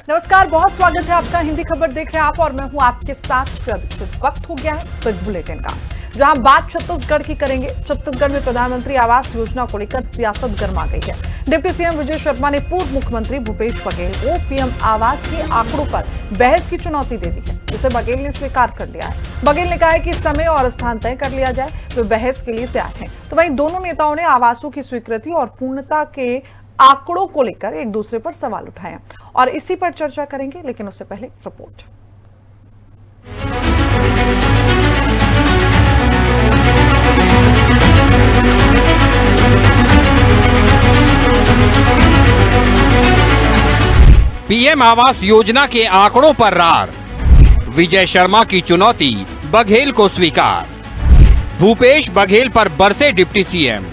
नमस्कार, बहुत स्वागत है आपका। हिंदी खबर देख रहे हैं आप और मैं हूं आपके साथ श्रद्धा। वक्त हो गया है बिग बुलेटिन का, जहां बात छत्तीसगढ़ की करेंगे। छत्तीसगढ़ में प्रधानमंत्री आवास योजना को लेकर सियासत गर्मा गई है। डिप्टी सीएम विजय शर्मा ने पूर्व मुख्यमंत्री भूपेश बघेल को पीएम आवास के आंकड़ों पर बहस की चुनौती दे दी है, जिसे बघेल ने स्वीकार कर लिया है। बघेल ने कहा है कि समय और स्थान तय कर लिया जाए, वे बहस के लिए तैयार हैं। तो वहीं दोनों नेताओं ने आवासों की स्वीकृति और पूर्णता के आंकड़ों को लेकर एक दूसरे पर सवाल उठाए और इसी पर चर्चा करेंगे, लेकिन उससे पहले रिपोर्ट। पीएम आवास योजना के आंकड़ों पर रार, विजय शर्मा की चुनौती बघेल को स्वीकार। भूपेश बघेल पर बरसे डिप्टी सीएम,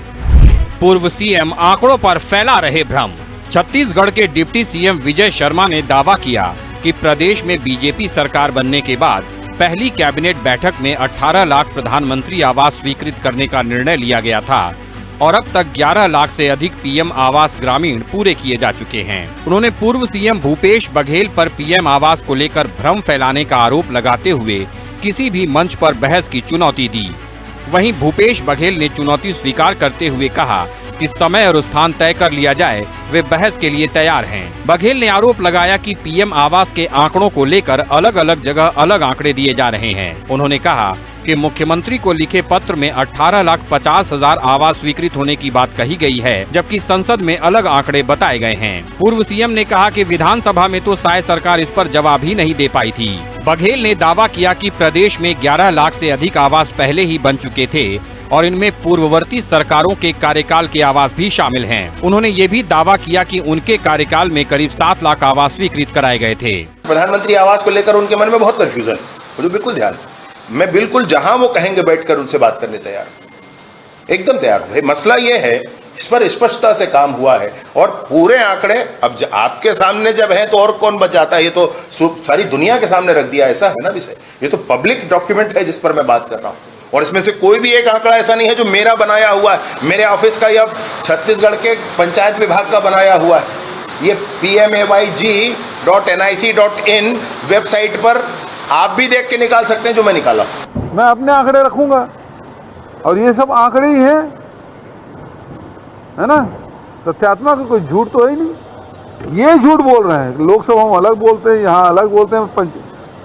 पूर्व सीएम आंकड़ों पर फैला रहे भ्रम। छत्तीसगढ़ के डिप्टी सीएम विजय शर्मा ने दावा किया कि प्रदेश में बीजेपी सरकार बनने के बाद पहली कैबिनेट बैठक में 18 लाख प्रधानमंत्री आवास स्वीकृत करने का निर्णय लिया गया था और अब तक 11 लाख से अधिक पीएम आवास ग्रामीण पूरे किए जा चुके हैं। उन्होंने पूर्व सीएम भूपेश बघेल पर पीएम आवास को लेकर भ्रम फैलाने का आरोप लगाते हुए किसी भी मंच पर बहस की चुनौती दी। वहीं भूपेश बघेल ने चुनौती स्वीकार करते हुए कहा कि समय और स्थान तय कर लिया जाए, वे बहस के लिए तैयार हैं। बघेल ने आरोप लगाया कि पीएम आवास के आंकड़ों को लेकर अलग अलग जगह अलग आंकड़े दिए जा रहे हैं। उन्होंने कहा कि मुख्यमंत्री को लिखे पत्र में 18,50,000 आवास स्वीकृत होने की बात कही गई है, जबकि संसद में अलग आंकड़े बताए गए हैं। पूर्व सीएम ने कहा कि विधानसभा में तो शायद सरकार इस पर जवाब ही नहीं दे पाई थी। बघेल ने दावा किया कि प्रदेश में 11 लाख से अधिक आवास पहले ही बन चुके थे और इनमें पूर्ववर्ती सरकारों के कार्यकाल के आवास भी शामिल हैं। उन्होंने ये भी दावा किया कि उनके कार्यकाल में करीब 7 लाख आवास स्वीकृत कराए गए थे। प्रधानमंत्री आवास को लेकर उनके मन में बहुत कंफ्यूजन, मुझे बिल्कुल ध्यान, मैं बिल्कुल जहां वो कहेंगे बैठकर उनसे बात करने तैयार हूं, एकदम तैयार हूं। मसला ये है, इस पर स्पष्टता से काम हुआ है और पूरे आंकड़े अब आपके सामने जब है तो और कौन बचाता है, ये तो सारी दुनिया के सामने रख दिया, ऐसा है ना विषय। ये तो पब्लिक डॉक्यूमेंट है जिस पर मैं बात कर रहा हूं और इसमें से कोई भी एक आंकड़ा ऐसा नहीं है जो मेरा बनाया हुआ है, मेरे ऑफिस का या छत्तीसगढ़ के पंचायत विभाग का बनाया हुआ है। ये pmayg.nic.in वेबसाइट पर आप भी देख के निकाल सकते हैं जो मैं निकाला। मैं अपने आंकड़े रखूंगा और ये सब आंकड़े ही हैं, है ना, तथ्यात्मक, कोई झूठ तो है ही नहीं। ये झूठ बोल रहे हैं, लोकसभा में अलग बोलते हैं, यहाँ अलग बोलते हैं।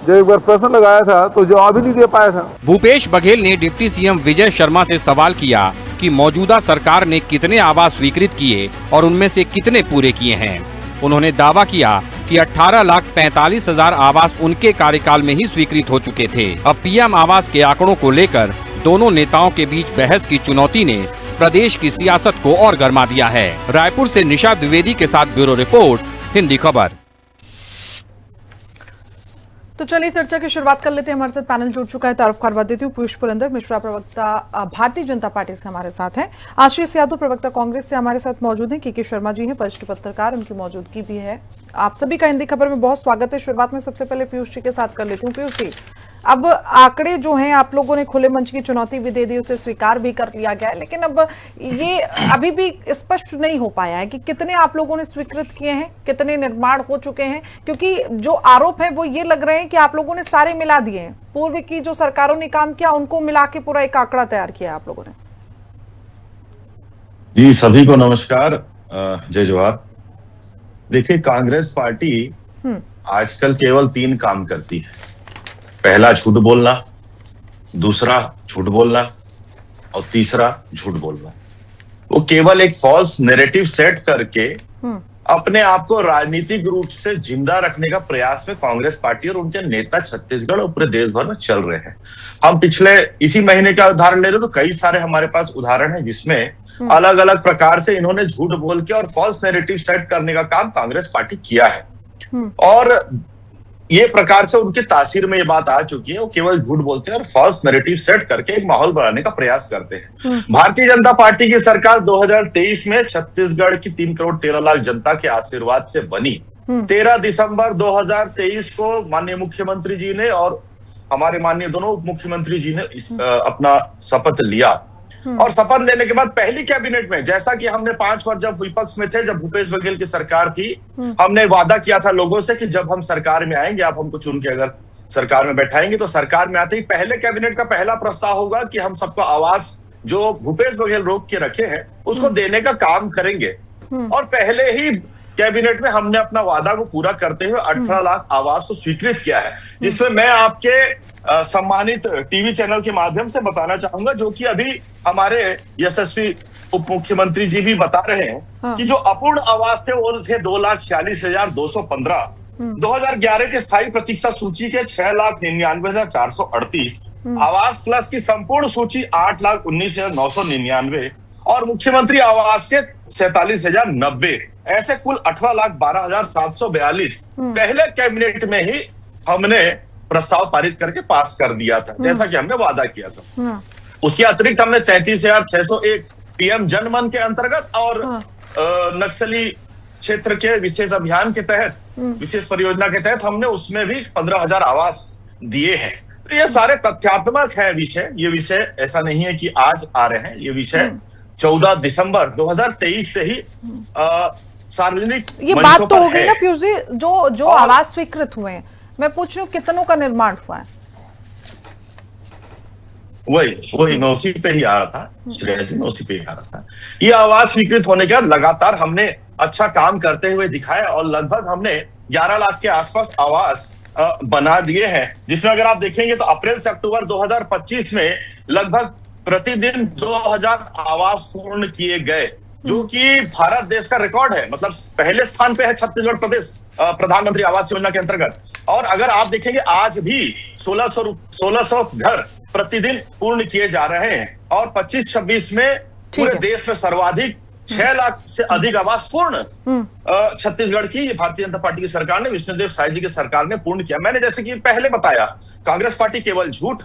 जब एक बार प्रश्न लगाया था तो जवाब ही नहीं दे पाया था। भूपेश बघेल ने डिप्टी सीएम विजय शर्मा से सवाल किया कि मौजूदा सरकार ने कितने आवास स्वीकृत किए और उनमें से कितने पूरे किए हैं। उन्होंने दावा किया कि 18,45,000 आवास उनके कार्यकाल में ही स्वीकृत हो चुके थे। अब पीएम आवास के आंकड़ों को लेकर दोनों नेताओं के बीच बहस की चुनौती ने प्रदेश की सियासत को और गर्मा दिया है। रायपुर से निशा द्विवेदी के साथ ब्यूरो रिपोर्ट, हिंदी खबर। तो चलिए चर्चा की शुरुआत कर लेते हैं। हमारे साथ पैनल जुड़ चुका है। तारुफ करवा देती हूँ। पीयूष पुरंदर मिश्रा प्रवक्ता भारतीय जनता पार्टी से हमारे साथ हैं। आशीष यादव प्रवक्ता कांग्रेस से हमारे साथ मौजूद हैं। के शर्मा जी हैं वरिष्ठ पत्रकार, उनकी मौजूदगी भी है। आप सभी का हिंदी खबर में बहुत स्वागत है। शुरुआत में सबसे पहले पीयूष जी के साथ कर लेती हूँ। पीयूष जी, अब आंकड़े जो हैं, आप लोगों ने खुले मंच की चुनौती भी दे दी, उसे स्वीकार भी कर लिया गया है, लेकिन अब ये अभी भी स्पष्ट नहीं हो पाया है कि कितने आप लोगों ने स्वीकृत किए हैं, कितने निर्माण हो चुके हैं, क्योंकि जो आरोप है वो ये लग रहे हैं कि आप लोगों ने सारे मिला दिए हैं। पूर्व की जो सरकारों ने काम किया उनको मिला के पूरा एक आंकड़ा तैयार किया आप लोगों ने। जी, सभी को नमस्कार, जय जवाहर। देखिए, कांग्रेस पार्टी आजकल केवल 3 काम करती है। पहला झूठ बोलना, दूसरा झूठ बोलना और तीसरा झूठ बोलना। वो केवल एक फॉल्स नैरेटिव सेट करके अपने आप को राजनीतिक रूप से जिंदा रखने का प्रयास में कांग्रेस पार्टी और उनके नेता छत्तीसगढ़ और पूरे देश भर में चल रहे हैं। हम पिछले इसी महीने का उदाहरण ले रहे तो कई सारे हमारे पास उदाहरण है जिसमें अलग अलग प्रकार से इन्होंने झूठ बोल के और फॉल्स नैरेटिव सेट करने का काम कांग्रेस पार्टी किया है और ये प्रकार से उनके तासीर में ये बात आ चुकी है। वो केवल झूठ बोलते हैं और फॉल्स नैरेटिव सेट करके एक माहौल बनाने का प्रयास करते हैं। भारतीय जनता पार्टी की सरकार 2023 में छत्तीसगढ़ की 3 करोड़ 13 लाख जनता के आशीर्वाद से बनी। 13 दिसंबर 2023 को माननीय मुख्यमंत्री जी ने और हमारे माननीय दोनों उप मुख्यमंत्री जी ने अपना शपथ लिया और शपथ लेने के बाद पहली कैबिनेट में, जैसा कि हमने 5 वर्ष जब विपक्ष में थे, जब भूपेश बघेल की सरकार थी, हमने वादा किया था लोगों से कि जब हम सरकार में आएंगे, आप हमको चुन के अगर सरकार में बैठाएंगे, तो सरकार में आते ही पहले कैबिनेट का पहला प्रस्ताव होगा कि हम सबको आवास जो भूपेश बघेल रोक के रखे हैं उसको देने का काम करेंगे। और पहले ही कैबिनेट में हमने अपना वादा को पूरा करते हुए 18 लाख आवास को स्वीकृत किया है, जिसमें मैं आपके सम्मानित टीवी चैनल के माध्यम से बताना चाहूंगा, जो कि अभी हमारे यशस्वी उप मुख्यमंत्री जी भी बता रहे हैं कि जो अपूर्ण आवास थे वो थे 2,46,215। 2011 के स्थायी प्रतीक्षा सूची के 6,99,438, आवास प्लस की संपूर्ण सूची 8,19,999 और मुख्यमंत्री आवास के 47,090, ऐसे कुल 18,12,742 पहले कैबिनेट में ही हमने प्रस्ताव पारित करके पास कर दिया था, जैसा कि हमने वादा किया था। उसके अतिरिक्त हमने 33,601 पीएम जनमन के अंतर्गत और नक्सली क्षेत्र के विशेष अभियान के तहत, विशेष परियोजना के तहत हमने उसमें भी 15,000 आवास दिए हैं। तो ये सारे तथ्यात्मक है विषय। ये विषय ऐसा नहीं है कि आज आ रहे हैं, ये विषय 14 दिसंबर 2023 से ही सार्वजनिक ये बात तो हो गई ना पीयूष जी, जो आवास स्वीकृत हुए हैं, मैं पूछ रही हूँ कितनों का निर्माण हुआ है? वही मैं उसी पे ही आ रहा था, श्रेया जी, मैं उसी पे ही आ रहा था। ये आवास स्वीकृत होने के बाद लगातार हमने अच्छा काम करते हुए दिखाया और लगभग हमने 11 लाख के आसपास आवास बना दिए हैं, जिसमें अगर आप देखेंगे तो अप्रैल से अक्टूबर 2025 में लगभग प्रतिदिन 2000 आवास पूर्ण किए गए, जो कि भारत देश का रिकॉर्ड है। मतलब पहले स्थान पे है छत्तीसगढ़ प्रदेश प्रधानमंत्री आवास योजना के अंतर्गत। और अगर आप देखेंगे आज भी 1600 घर प्रतिदिन पूर्ण किए जा रहे हैं और 25-26 में पूरे देश में सर्वाधिक 6 लाख से अधिक आवास पूर्ण छत्तीसगढ़ की भारतीय जनता पार्टी की सरकार ने, विष्णुदेव साय जी की सरकार ने पूर्ण किया। मैंने जैसे कि पहले बताया, कांग्रेस पार्टी केवल झूठ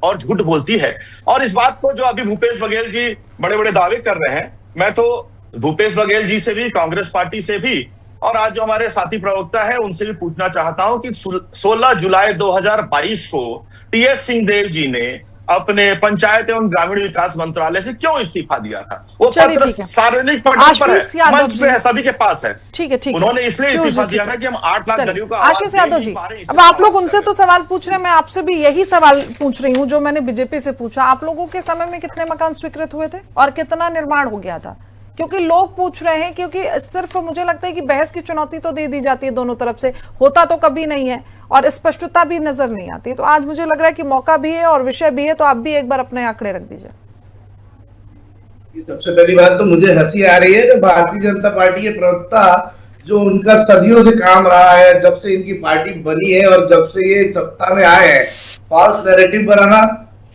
और झूठ बोलती है। और इस बात को जो अभी भूपेश बघेल जी बड़े बड़े दावे कर रहे हैं, मैं तो भूपेश बघेल जी से भी, कांग्रेस पार्टी से भी और आज जो हमारे साथी प्रवक्ता है उनसे भी पूछना चाहता हूं कि 16 जुलाई 2022 को टीएस सिंहदेव जी ने अपने पंचायत एवं ग्रामीण विकास मंत्रालय से क्यों इस्तीफा दिया था? वो पत्र सार्वजनिक मंच पर है, मंच पे है, सभी के पास है। ठीक है। उन्होंने इसलिए इस्तीफा दिया था कि हम 8 लाख गरीबों का आशीष यादव जी, अब आप लोग उनसे तो सवाल पूछ रहे हैं, मैं आपसे भी यही सवाल पूछ रही हूँ जो मैंने बीजेपी से पूछा। आप लोगों के समय में कितने मकान स्वीकृत हुए थे और कितना निर्माण हो गया था? क्योंकि लोग पूछ रहे हैं, क्योंकि सिर्फ मुझे लगता है कि बहस की चुनौती तो दे दी जाती है दोनों तरफ से, होता तो कभी नहीं है और स्पष्टता भी नजर नहीं आती। तो आज मुझे लग रहा है कि मौका भी है और विषय भी है, तो आप भी एक बार अपने आंकड़े रख दीजिए। सबसे पहली बात तो मुझे हंसी आ रही है जो भारतीय जनता पार्टी के प्रवक्ता, जो उनका सदियों से काम रहा है, जब से इनकी पार्टी बनी है और जब से ये सत्ता में आए हैं, फॉल्स नैरेटिव बनाना,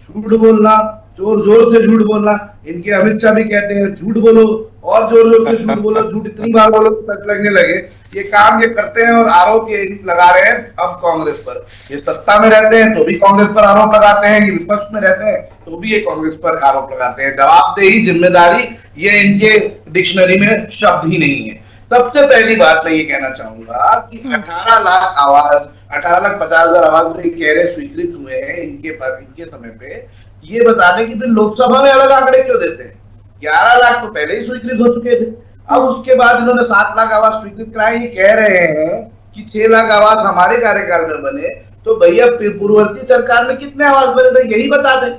झूठ बोलना, जोर जोर से झूठ बोलना। इनके अमित शाह भी कहते हैं झूठ बोलो और जोर जोर से झूठ बोलो, झूठ इतनी बार बोलो तो सच लगने लगे। ये काम ये करते हैं और आरोप ये लगा रहे हैं अब कांग्रेस पर। ये सत्ता में रहते हैं तो भी कांग्रेस पर आरोप लगाते हैं, ये विपक्ष में रहते हैं तो भी ये कांग्रेस पर आरोप लगाते हैं। जवाबदेही, जिम्मेदारी, ये इनके डिक्शनरी में शब्द ही नहीं है। सबसे पहली बात मैं ये कहना चाहूंगा कि 18 लाख आवास, 18,50,000 आवास कह रहे स्वीकृत हुए हैं इनके समय पे, ये बता दें कि फिर लोकसभा में अलग आंकड़े क्यों देते हैं? 11 लाख तो पहले ही स्वीकृत हो चुके थे, अब उसके बाद इन्होंने 7 लाख आवास स्वीकृत कराए। ये कह रहे हैं कि 6 लाख आवास हमारे कार्यकाल में बने, तो भैया पूर्ववर्ती सरकार में कितने आवास बने थे यही बता दें।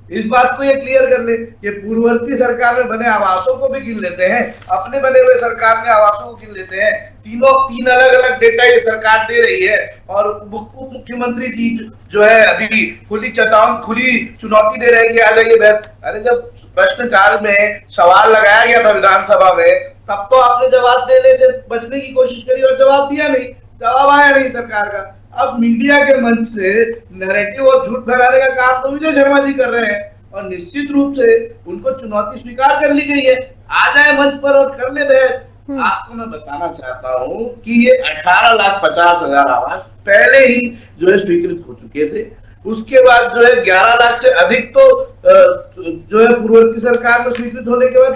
इस बात को ये क्लियर कर ले कि पूर्ववर्ती सरकार में बने आवासों को भी गिन लेते हैं, अपने बने हुए सरकार में आवासों को गिन लेते हैं। तीन अलग अलग डेटा ये सरकार दे रही है और उप मुख्यमंत्री जी जो है अभी खुली चुनौती दे रहे हैं कि आ जाइए बहस। अरे जब प्रश्नकाल में सवाल लगाया गया था विधानसभा में, तब तो आपने जवाब देने से बचने की कोशिश करी और जवाब दिया नहीं, जवाब आया नहीं सरकार का। अब मीडिया के मंच से नैरेटिव और झूठ फैलाने का काम तो विजय शर्मा जी कर रहे हैं और निश्चित रूप से उनको चुनौती स्वीकार कर ली गई है, आ जाए मंच पर और कर ले बहस। आपको मैं बताना चाहता हूं कि ये 18,50,000 आवास पहले ही जो है स्वीकृत हो चुके थे। उसके बाद जो है 11 लाख से अधिक तो जो है पूर्ववर्ती सरकार में स्वीकृत होने के बाद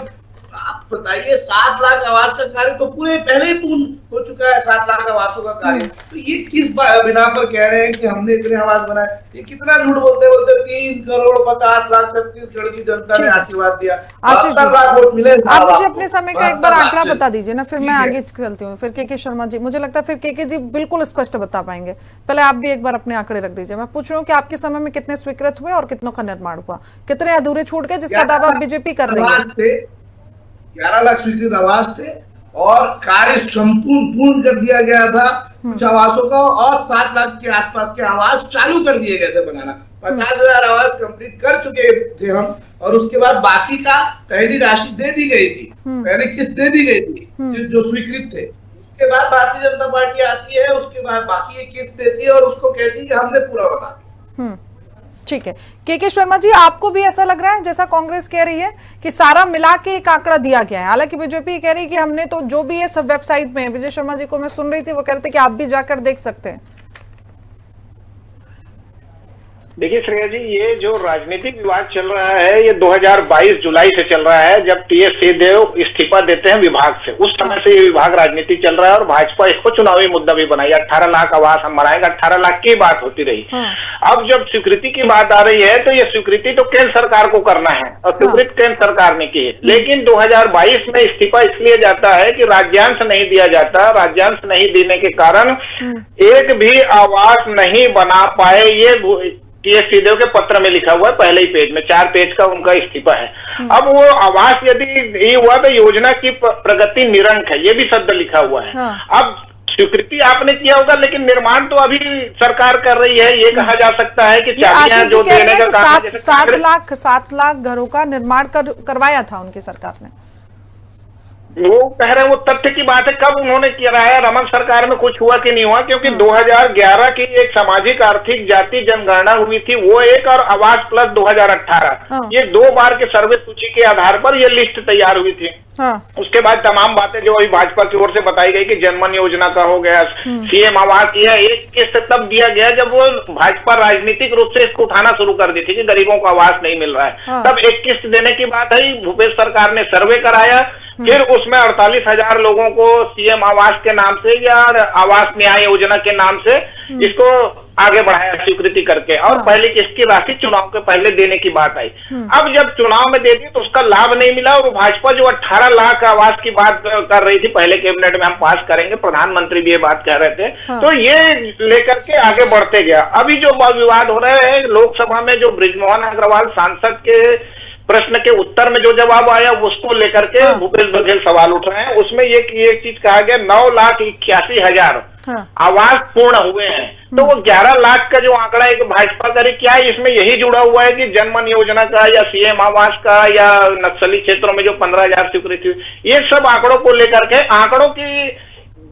आप बताइए 7 लाख आवास का कार्य तो पूरे पहले ही पूर्ण हो चुका है, 7 लाख आवासों का कार्य। तो ये किस बिना पर कह रहे हैं कि हमने इतने आवास बनाए? ये कितना झूठ बोलते बोलते 3 करोड़ 50 लाख छत्तीसगढ़ की जनता ने आशीर्वाद दिया, 72 लाख वोट मिले। आप मुझे अपने समय का एक बार आंकड़ा बता दीजिए ना, फिर मैं आगे चलती हूँ। फिर के शर्मा जी, मुझे लगता है फिर के जी बिल्कुल स्पष्ट बता पाएंगे। पहले आप भी एक बार अपने आंकड़े रख दीजिए। मैं पूछ रही हूँ कि आपके समय में कितने स्वीकृत हुए और कितनों का निर्माण हुआ, कितने अधूरे छूट गए जिसका दावा बीजेपी कर रही है? 11 लाख स्वीकृत आवास थे और कार्य संपूर्ण पूर्ण कर दिया गया था कुछ आवासों का, और 7 लाख के आसपास के आवास चालू कर दिए गए थे बनाना। 50,000 आवास कंप्लीट कर चुके थे हम, और उसके बाद बाकी का पहली राशि दे दी गई थी, पहली किस्त दे दी गई थी जो स्वीकृत थे। उसके बाद भारतीय जनता पार्टी आती है, उसके बाद बाकी ये किस्त देती है और उसको कहती है कि हमने पूरा बना दिया। ठीक है, के शर्मा जी, आपको भी ऐसा लग रहा है जैसा कांग्रेस कह रही है कि सारा मिला के एक आंकड़ा दिया गया है? हालांकि बीजेपी कह रही है कि हमने तो जो भी है सब वेबसाइट में। विजय शर्मा जी को मैं सुन रही थी, वो कह रहे थे कि आप भी जाकर देख सकते हैं। देखिए श्रेया जी, ये जो राजनीतिक विवाद चल रहा है ये 2022 जुलाई से चल रहा है, जब टीएस सिंहदेव इस्तीफा देते हैं विभाग से। उस समय से ये विभाग राजनीति चल रहा है और भाजपा इसको चुनावी मुद्दा भी बनाई। 18 लाख आवास हम बनाएंगे, 18 लाख की बात होती रही। अब जब स्वीकृति की बात आ रही है तो ये स्वीकृति तो केंद्र सरकार को करना है और स्वीकृति केंद्र सरकार ने की है। लेकिन 2022 में इस्तीफा इसलिए जाता है कि राज्यांश नहीं दिया जाता। राज्यांश नहीं देने के कारण एक भी आवास नहीं बना पाए। ये टीएस सिंहदेव के पत्र में लिखा हुआ है, पहले ही पेज में, 4 पेज का उनका इस्तीफा है। अब वो आवास यदि ये हुआ तो योजना की प्रगति निरंक है, ये भी शब्द लिखा हुआ है। अब स्वीकृति आपने किया होगा लेकिन निर्माण तो अभी सरकार कर रही है। ये कहा जा सकता है कि चाबियां जो देने का काम, 7 लाख घरों का निर्माण करवाया था उनकी सरकार ने। वो कह रहे हैं, वो तथ्य की बात है। कब उन्होंने किया है? रमन सरकार में कुछ हुआ कि नहीं हुआ? क्योंकि 2011 की एक सामाजिक आर्थिक जाति जनगणना हुई थी, वो एक, और आवास प्लस 2018, ये 2 बार के सर्वे सूची के आधार पर ये लिस्ट तैयार हुई थी। उसके बाद तमाम बातें जो अभी भाजपा की ओर से बताई गई कि जनमन योजना का हो गया, सीएम आवास किया, एक किस्त तब दिया गया जब वो भाजपा राजनीतिक रूप से इसको उठाना शुरू कर दी थी कि गरीबों को आवास नहीं मिल रहा है। तब एक किस्त देने की बात आई, भूपेश सरकार ने सर्वे कराया, फिर उसमें 48,000 लोगों को सीएम आवास के नाम से या आवास न्याय योजना के नाम से इसको आगे बढ़ाया स्वीकृति करके, और पहले किस्त की राशि चुनाव के पहले देने की बात आई। अब जब चुनाव में दे दी तो उसका लाभ नहीं मिला, और भाजपा जो 18 लाख आवास की बात कर रही थी पहले कैबिनेट में हम पास करेंगे, प्रधानमंत्री भी ये बात कह रहे थे, तो ये लेकर के आगे बढ़ते गया। अभी जो विवाद हो रहे हैं लोकसभा में, जो बृजमोहन अग्रवाल सांसद के प्रश्न के उत्तर में जो जवाब आया उसको लेकर के भूपेश बघेल सवाल उठ रहे हैं। उसमें ये चीज कहा गया 9,81,000 आवास पूर्ण हुए हैं। तो वो 11 लाख का जो आंकड़ा है कि भाजपा करे, क्या इसमें यही जुड़ा हुआ है कि जनमन योजना का या सीएम आवास का या नक्सली क्षेत्रों में जो 15,000 स्वीकृति, ये सब आंकड़ों को लेकर के, आंकड़ों की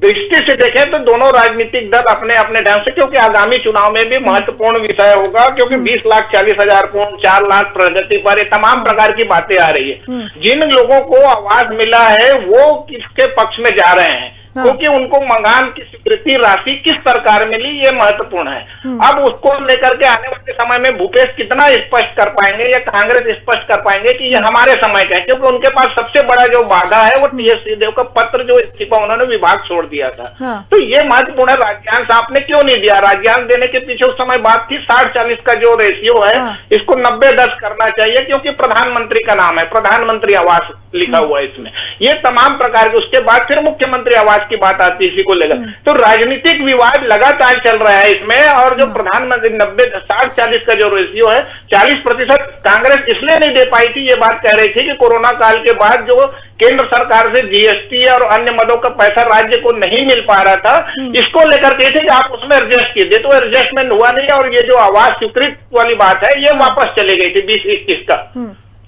दृष्टि से देखें तो दोनों राजनीतिक दल अपने अपने ढंग से, क्योंकि आगामी चुनाव में भी महत्वपूर्ण विषय होगा, क्योंकि 20,40,000 पूर्ण, 4 लाख प्रगति पर, ये तमाम प्रकार की बातें आ रही है। जिन लोगों को आवास मिला है वो किसके पक्ष में जा रहे हैं, क्योंकि उनको मकान की स्वीकृति राशि किस सरकार मिली ये महत्वपूर्ण है। अब उसको लेकर के आने वाले समय में भूपेश कितना स्पष्ट कर पाएंगे या कांग्रेस स्पष्ट कर पाएंगे कि ये हमारे समय का है, क्योंकि उनके पास सबसे बड़ा जो बाधा है वो टीएस सिंहदेव का पत्र, जो इस्तीफा उन्होंने विभाग छोड़ दिया था। तो ये महत्वपूर्ण है। राज्यांश आपने क्यों नहीं दिया? राज्यांश देने के पीछे उस समय बात थी 60-40 का जो रेशियो है इसको 90-10 करना चाहिए, क्योंकि प्रधानमंत्री का नाम है, प्रधानमंत्री आवास लिखा हुआ है इसमें। ये तमाम प्रकार के, उसके बाद फिर मुख्यमंत्री आवास की बात आती है इसी को लेकर। तो राजनीतिक विवाद लगातार चल रहा है इसमें, और जो प्रधानमंत्री 60-40 का जो रेशियो है, 40% कांग्रेस इसलिए नहीं दे पाई थी, ये बात कह रही थी कि कोरोना काल के बाद जो केंद्र सरकार से जीएसटी और अन्य मदों का पैसा राज्य को नहीं मिल पा रहा था, इसको लेकर के थे कि आप उसमें एडजस्ट कीजिए, तो एडजस्टमेंट हुआ नहीं, और ये जो आवास स्वीकृत वाली बात है ये वापस चली गई थी 2021 का।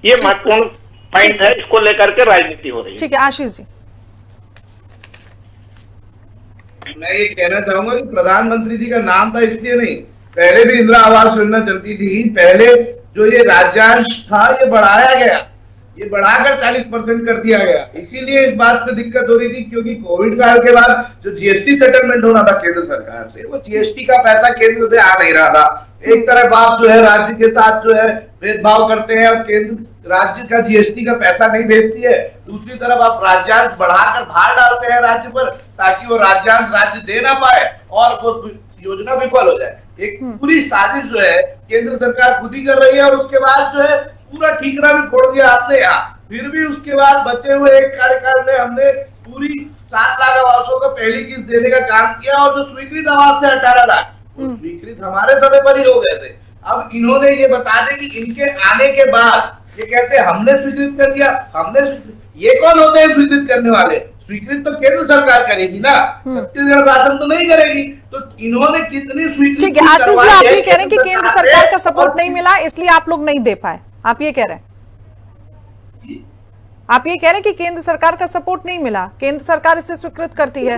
ये महत्वपूर्ण पॉइंट है, इसको लेकर के राजनीति हो रही है। ठीक है, आशीष जी। मैं ये कहना चाहूंगा कि प्रधानमंत्री जी का नाम था इसलिए नहीं, पहले भी इंदिरा आवास योजना चलती थी, पहले जो ये राज्यांश था ये बढ़ाया गया, ये बढ़ाकर 40% कर दिया गया। इसीलिए इस बात पे दिक्कत हो रही थी, क्योंकि कोविड काल के बाद जो जीएसटी सेटलमेंट होना था केंद्र सरकार से, वो जीएसटी का पैसा केंद्र से आ नहीं रहा था। एक तरफ आप जो है राज्य के साथ जो है भेदभाव करते हैं, और केंद्र राज्य का जीएसटी का पैसा नहीं भेजती है, दूसरी तरफ आप राज्यांश बढ़ाकर भार डालते हैं राज्य पर ताकि वो राज्यांश राज्य दे ना पाए और वो योजना विफल हो जाए। एक पूरी साजिश जो है केंद्र सरकार खुद ही कर रही है और उसके बाद जो है पूरा ठीकरा भी फोड़ दिया आपने यहाँ। फिर भी उसके बाद बचे हुए एक कार्यकाल में हमने पूरी 7 लाख आवासों का पहली किस्त देने का काम किया और जो स्वीकृत आवास थे 18 लाख स्वीकृत हमारे समय पर ही हो गए थे। अब इन्होंने ये बता दें कि इनके आने के बाद ये कहते हैं हमने स्वीकृत कर दिया, हमने ये कौन होते हैं स्वीकृत करने वाले? स्वीकृत तो केंद्र सरकार करेगी ना, छत्तीसगढ़ शासन तो नहीं करेगी। तो इन्होंने कितनी स्वीकृत? ठीक है आशीष जी, आप ये कह रहे हैं कि केंद्र सरकार का सपोर्ट नहीं मिला इसलिए आप लोग नहीं दे पाए, आप ये कह रहे हैं? आप ये कह रहे हैं कि केंद्र सरकार का सपोर्ट नहीं मिला, केंद्र सरकार इसे स्वीकृत करती है।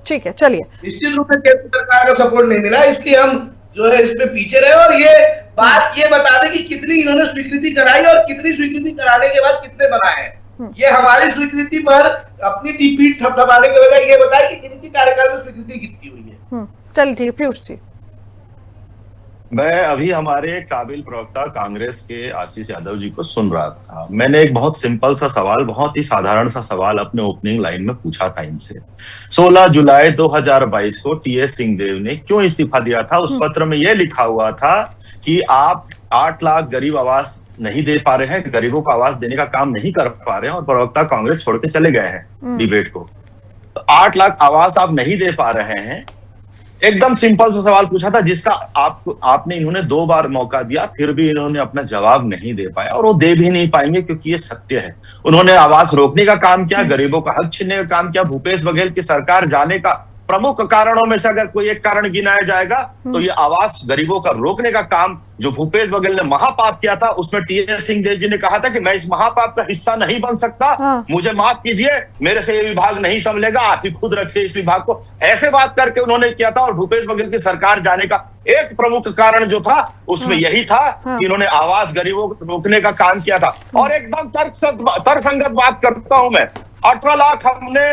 ठीक है, चलिए। निश्चित रूप से केंद्र सरकार का सपोर्ट नहीं मिला इसलिए हम जो है इसमें पीछे रहे और ये बात ये बता दें कि कितनी इन्होंने स्वीकृति कराई और कितनी स्वीकृति कराने के बाद कितने बनाए हैं। ये हमारी स्वीकृति पर अपनी टीपीट थपथपाने के बजाय ये बताए कि इनकी कार्यकाल में स्वीकृति कितनी हुई है। चलिए ठीक है, पीयूष जी। मैं अभी हमारे काबिल प्रवक्ता कांग्रेस के आशीष यादव जी को सुन रहा था। मैंने एक बहुत सिंपल सा सवाल, बहुत ही साधारण सा सवाल अपने ओपनिंग लाइन में पूछा था इनसे। 16 जुलाई 2022 को टीएस सिंहदेव ने क्यों इस्तीफा दिया था? उस पत्र में यह लिखा हुआ था कि आप 8 लाख गरीब आवास नहीं दे पा रहे हैं, गरीबों को आवास देने का काम नहीं कर पा रहे हैं और प्रवक्ता कांग्रेस छोड़ के चले गए हैं डिबेट को। 8 लाख आवास आप नहीं दे पा रहे हैं। एकदम सिंपल सा सवाल पूछा था जिसका आपने इन्होंने 2 बार मौका दिया, फिर भी इन्होंने अपना जवाब नहीं दे पाया और वो दे भी नहीं पाएंगे क्योंकि ये सत्य है। उन्होंने आवास रोकने का काम किया, गरीबों का हक छीनने का काम किया। भूपेश बघेल की सरकार जाने का प्रमुख कारणों में से अगर कोई एक कारण गिनाया जाएगा तो ये आवास गरीबों का रोकने का काम जो भूपेश बघेल ने महापाप किया था, उसमें टीएस सिंहदेव जी ने कहा था कि मैं इस महापाप का हिस्सा नहीं बन सकता, मुझे माफ कीजिए, मेरे से ये विभाग नहीं संभलेगा, आप ही खुद रखिए इस विभाग को। ऐसे बात करके उन्होंने किया था और भूपेश बघेल की सरकार जाने का एक प्रमुख कारण जो था उसमें यही था कि इन्होंने आवास गरीबों को रोकने का काम किया था। और एकदम तर्कसंगत बात करता हूं मैं, 18 लाख हमने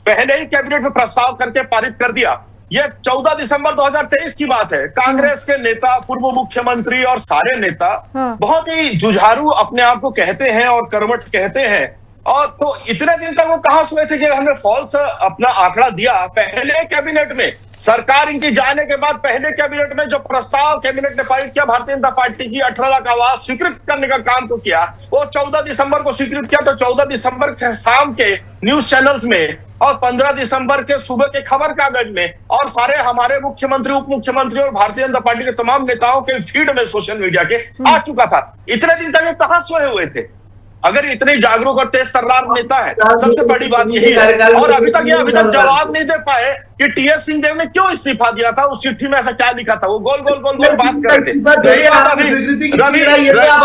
पहले ही कैबिनेट में प्रस्ताव करके पारित कर दिया। यह 14 दिसंबर 2023 की बात है। कांग्रेस के नेता, पूर्व मुख्यमंत्री और सारे नेता बहुत ही जुझारू अपने आप को कहते हैं और कर्मठ कहते हैं। और तो इतने दिन तक वो कहां सोए थे कि हमने फॉल्स अपना आंकड़ा दिया। पहले कैबिनेट में सरकार इनकी जाने के बाद पहले कैबिनेट में जो प्रस्ताव कैबिनेट ने पारित किया भारतीय जनता पार्टी की 18 लाख आवास स्वीकृत करने का काम तो किया, वो 14 दिसंबर को स्वीकृत किया। तो 14 दिसंबर के शाम के न्यूज चैनल्स में और 15 दिसंबर के सुबह के खबर कागज में और सारे हमारे मुख्यमंत्री, उप मुख्यमंत्री और भारतीय जनता पार्टी के तमाम नेताओं के फीड में सोशल मीडिया के आ चुका था। इतने दिन तक ये कहां सोए हुए थे? अगर इतने जागरूक और तेज तर्रार नेता है, सबसे बड़ी बात यही है। और अभी तक जवाब नहीं दे पाए कि टीएस सिंहदेव ने क्यों इस्तीफा दिया था। उस चिट्ठी में ऐसा क्या लिखा था? वो गोल गोल गोल गोल बात कर रहे थे।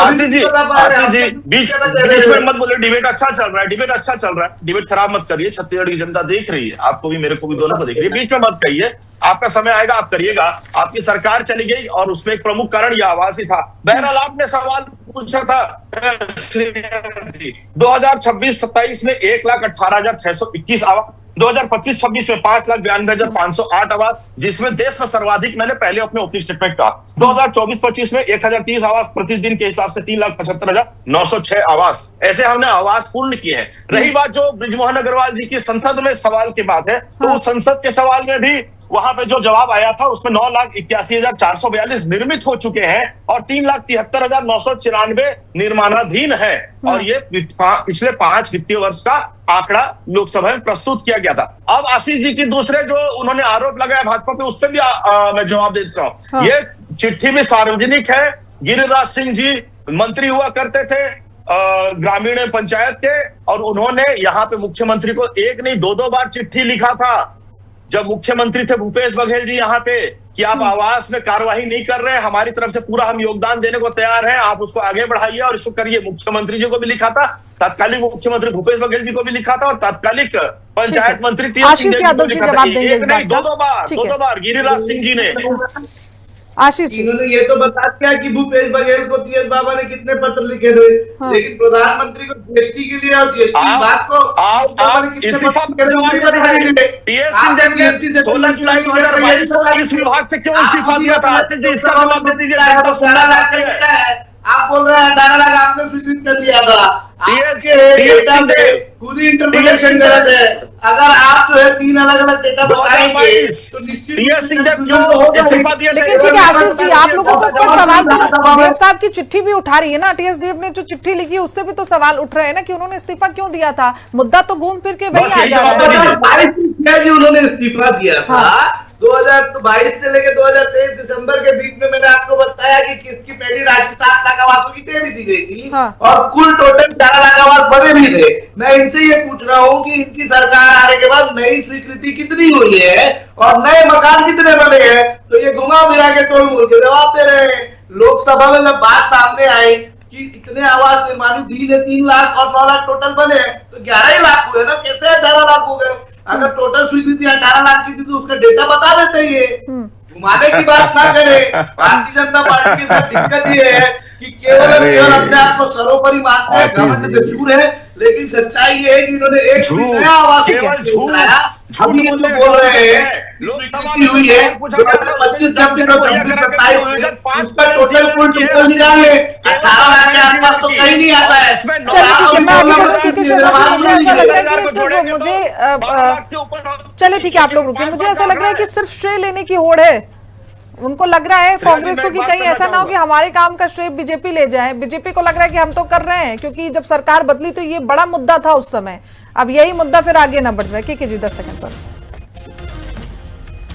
आशीष जी बीच में मत बोले, डिबेट अच्छा चल रहा है, डिबेट अच्छा चल रहा है, डिबेट खराब मत करिए। छत्तीसगढ़ की जनता देख रही है, आपको भी मेरे को भी, दोनों को देख रही है। बीच में मत कहिए, आपका समय आएगा आप करिएगा। आपकी सरकार चली गई और उसमें एक प्रमुख कारण यह आवास ही था। बहरहाल आपने सवाल पूछा था 2026-27 में 1,18,621 आवास, 2025-26 में 5,92,508 आवास, जिसमें देश में सर्वाधिक मैंने पहले अपने ओपनिंग स्टेटमेंट कहा। 2024-25 में 1,030 आवास प्रतिदिन के हिसाब से 3,75,906 आवास, ऐसे हमने आवास पूर्ण किए हैं। रही बात जो बृजमोहन अग्रवाल जी की संसद में सवाल की बात है, तो उस संसद के सवाल में भी वहां पे जो जवाब आया था उसमें 9,81,442 निर्मित हो चुके हैं और 3,73,994 निर्माणाधीन है। और ये पिछले 5 वित्तीय वर्ष का आंकड़ा लोकसभा में प्रस्तुत किया गया था। अब आशीष जी की दूसरे जो उन्होंने आरोप लगाया भाजपा पे, उस पर भी मैं जवाब देता हूं। ये चिट्ठी भी सार्वजनिक है। गिरिराज सिंह जी मंत्री हुआ करते थे ग्रामीण पंचायत के, और उन्होंने यहाँ पे मुख्यमंत्री को 1 नहीं 2 बार चिट्ठी लिखा था जब मुख्यमंत्री थे भूपेश बघेल जी यहाँ पे, कि आप आवास में कार्यवाही नहीं कर रहे हैं, हमारी तरफ से पूरा हम योगदान देने को तैयार हैं, आप उसको आगे बढ़ाइए और इसको करिए। मुख्यमंत्री जी को भी लिखा था, तत्कालीन मुख्यमंत्री भूपेश बघेल जी को भी लिखा था और तत्कालिक पंचायत मंत्री टीएस सिंहदेव जी को लिखा था। 1 नहीं 2 बार गिरिराज सिंह जी ने। आशीष जी, इन्होंने ये तो बता दिया कि भूपेश बघेल को टीएस बाबा ने कितने पत्र लिखे थे, लेकिन प्रधानमंत्री को जीएसटी के लिए और जीएसटी विभाग को आप इस्तीफा पर जवाब दीजिए। टीएस सिंह ने 16 जुलाई 2022 को इस विभाग से क्यों इस्तीफा दिया था? आशीष जी, इसका जवाब दे दीजिए। जनता सुनना चाहती है। आप बोल रहे हैं 18 लाख आपने स्वीकृत कर दिया था। खुद ही इंटरप्रिटेशन गलत है। अगर आप जो है 3 अलग-अलग डेटा बताएंगे तो निश्चित लेकिन ठीक है आशीष जी, आप लोगों को ऊपर सवाल देव साहब की चिट्ठी भी उठा रही है ना, टीएस देव ने जो चिट्ठी लिखी उससे भी तो सवाल उठ रहे हैं ना कि उन्होंने इस्तीफा क्यों दिया था। मुद्दा तो घूम फिर के वही आ जा रहा है। उन्होंने इस्तीफा दिया था 2022 से लेकर 2023 दिसंबर के बीच में। मैंने आपको बताया कि किसकी पहली राशि 7 लाख आवासों की तय भी दी गई थी और कुल टोटल 11 लाख आवास बने भी थे। मैं इनसे ये पूछ रहा हूँ कि इनकी सरकार आने के बाद नई स्वीकृति कितनी हुई है और नए मकान कितने बने हैं? तो ये घुमा फिरा के टोल मोल के जवाब दे रहे हैं। लोकसभा में जब बात सामने आई कि इतने आवास निर्माणी दी है 3 लाख और 9 लाख टोटल बने तो 11 ही लाख हुए ना, कैसे 18 लाख हो गए? अगर टोटल स्वीकृति 18 लाख की थी तो उसका डेटा बता देते ही है। घुमाने की बात ना करें। भारतीय जनता पार्टी की साथ दिक्कत ये है कि केवल अपने आप को सर्वोपरि मानते हैं, घमंड से चूर है, लेकिन सच्चाई ये है कि इन्होंने एक नया आवास झूठ बोल रहे हैं। स्वीकृति हुई है 25 छब्बीस और 27 उसका टोटल कुल टोटल निकालिए 18 लाख के आसपास तो कहीं नहीं आता है। चले ठीक है, आप लोग रुकिए। मुझे ऐसा लग रहा है कि सिर्फ श्रेय लेने की होड़ है। उनको लग रहा है कांग्रेस को कि कहीं ऐसा ना हो कि हमारे काम का श्रेय बीजेपी ले जाए। बीजेपी को लग रहा है कि हम तो कर रहे हैं, क्योंकि जब सरकार बदली तो ये बड़ा मुद्दा था उस समय। अब यही मुद्दा फिर आगे ना बढ़ जाए। जी 10 सेकंड सर।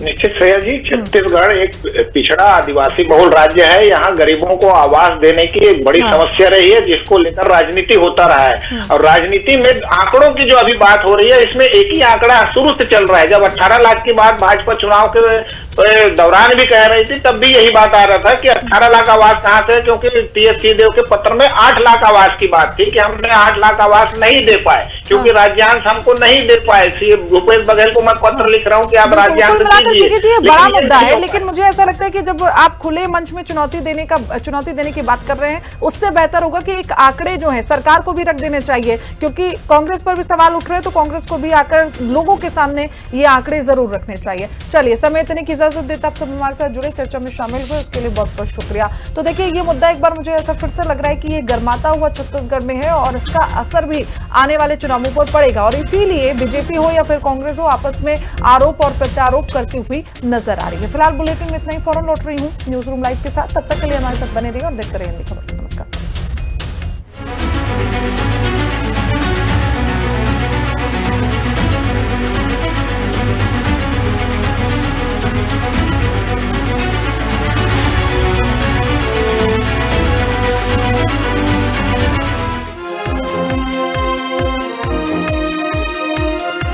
निश्चित श्रेया जी, छत्तीसगढ़ एक पिछड़ा आदिवासी बहुल राज्य है। यहाँ गरीबों को आवास देने की एक बड़ी समस्या रही है, जिसको लेकर राजनीति होता रहा है। और राजनीति में आंकड़ों की जो अभी बात हो रही है, इसमें एक ही आंकड़ा शुरू से चल रहा है। जब 18 लाख की बात भाजपा चुनाव के दौरान भी कह रही थी, तब भी यही बात आ रहा था कि 18 लाख आवास कहाँ से, क्योंकि टीएस सिंहदेव के पत्र में 8 लाख आवास की बात थी कि हमने 8 लाख आवास नहीं दे पाए क्योंकि राज्यांश हमको नहीं दे पाए। भूपेश बघेल को मैं पत्र लिख रहा हूँ कि आप राज्यांश ये बड़ा मुद्दा है, लेकिन मुझे ऐसा लगता है कि जब आप खुले मंच में चुनौती देने की बात कर रहे हैं, उससे बेहतर होगा कि एक आंकड़े जो है सरकार को भी रख देने चाहिए, क्योंकि कांग्रेस पर भी सवाल उठ रहे हैं तो कांग्रेस को भी आकर लोगों के सामने ये आंकड़े जरूर रखने चाहिए। चलिए, समय इतने की इजाजत देता, आप सब हमारे साथ जुड़े, चर्चा में शामिल हुए, उसके लिए बहुत बहुत शुक्रिया। तो देखिए, ये मुद्दा एक बार मुझे ऐसा फिर से लग रहा है कि ये गर्माता हुआ छत्तीसगढ़ में है और इसका असर भी आने वाले चुनावों पर पड़ेगा, और इसीलिए बीजेपी हो या फिर कांग्रेस हो, आपस में आरोप और प्रत्यारोप करती हुई नजर आ रही है। फिलहाल बुलेटिन में इतना ही, फौरन लौट रही हूँ न्यूज रूम लाइव के साथ। तब तक के लिए हमारे साथ बने रहिए और देखते रहिए खबर। नमस्कार।